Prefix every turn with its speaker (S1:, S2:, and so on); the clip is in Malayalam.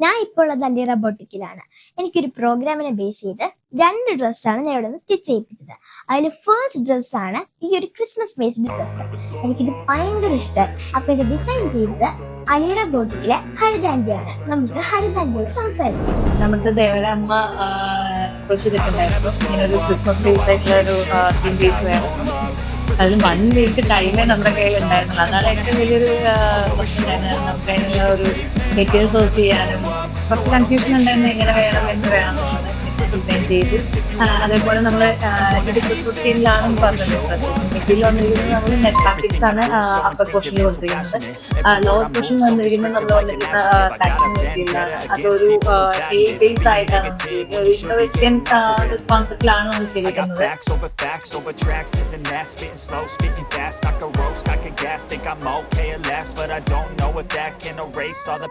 S1: ഞാൻ ഇപ്പോൾ ഉള്ളത് അല്ലിറ ബൊട്ടിക്കിലാണ്. എനിക്കൊരു പ്രോഗ്രാമിനെ ബേസ് ചെയ്ത് 2 ഡ്രസ്സാണ് ഞാൻ ഇവിടെ നിന്ന് സ്റ്റിച്ച് ചെയ്യിപ്പിച്ചത്. അതിൽ ഫസ്റ്റ് ഡ്രസ്സാണ് ഈ ഒരു ക്രിസ്മസ് ബേസ്ഡ് ഡ്രസ്സ്. എനിക്കിത് ഭയങ്കര ഇഷ്ടമായി. അപ്പൊ ഇത് ഡിസൈൻ ചെയ്തത് അല്ലിറ ബൊട്ടിക്കിലെ ഹരിതാന്റിയാണ്. നമുക്ക് ഹരിതാന്റിയോട് സംസാരിക്കാം.
S2: നമ്മുടെ ദേവരമ്മ ചെയ്തിട്ടുണ്ടായിരുന്നു ഇങ്ങനെ ഒരു ക്രിസ്മസ് ബേസ് ആയിട്ടുള്ള ഒരു തീം ബേസ് വേണം. അതിൽ 1 വീക്ക് ടൈമേ നമ്മുടെ കയ്യിൽ ഉണ്ടായിരുന്നുള്ളൂ. അതാണ് ഏറ്റവും വലിയൊരു പ്രശ്നം. നമുക്ക് അതിനുള്ള ഒരു മെറ്റീരിയൽ സോഴ്സ് ചെയ്യാനും കുറച്ച് കൺഫ്യൂഷൻ ഉണ്ടായിരുന്നു, എങ്ങനെ വേണം എന്ത് വേണം എന്നുള്ളത് ഡിസൈൻ ചെയ്ത്. അതേപോലെ നമ്മൾ ഇത് ക്രിസ്മസ് തീമിലാണെന്ന് പറഞ്ഞിട്ടുണ്ട്. മെറ്റീരിയൽ വന്നിരിക്കുന്നത് നമ്മൾ നെറ്റ് ഫാബ്രിക്സ് ആണ് അപ്പർ പോർഷനിൽ കൊടുത്തിരിക്കുന്നത്. ലോവർ പോർഷൻ വന്നിരിക്കുന്നത് നമ്മൾ വന്നിരിക്കുന്ന പാക്കിംഗ് മെറ്റീരിയലാണ്. അതൊരു ബേസ് ആയിട്ടാണ് ഒരു ഇന്തോ വെസ്റ്റേൺ കോൺസെപ്റ്റിലാണ് നമ്മൾ ചെയ്തിരിക്കുന്നത്.
S3: Spitting fast, I could roast, I could gas, think I'm okay at last, but I don't know if that can erase all the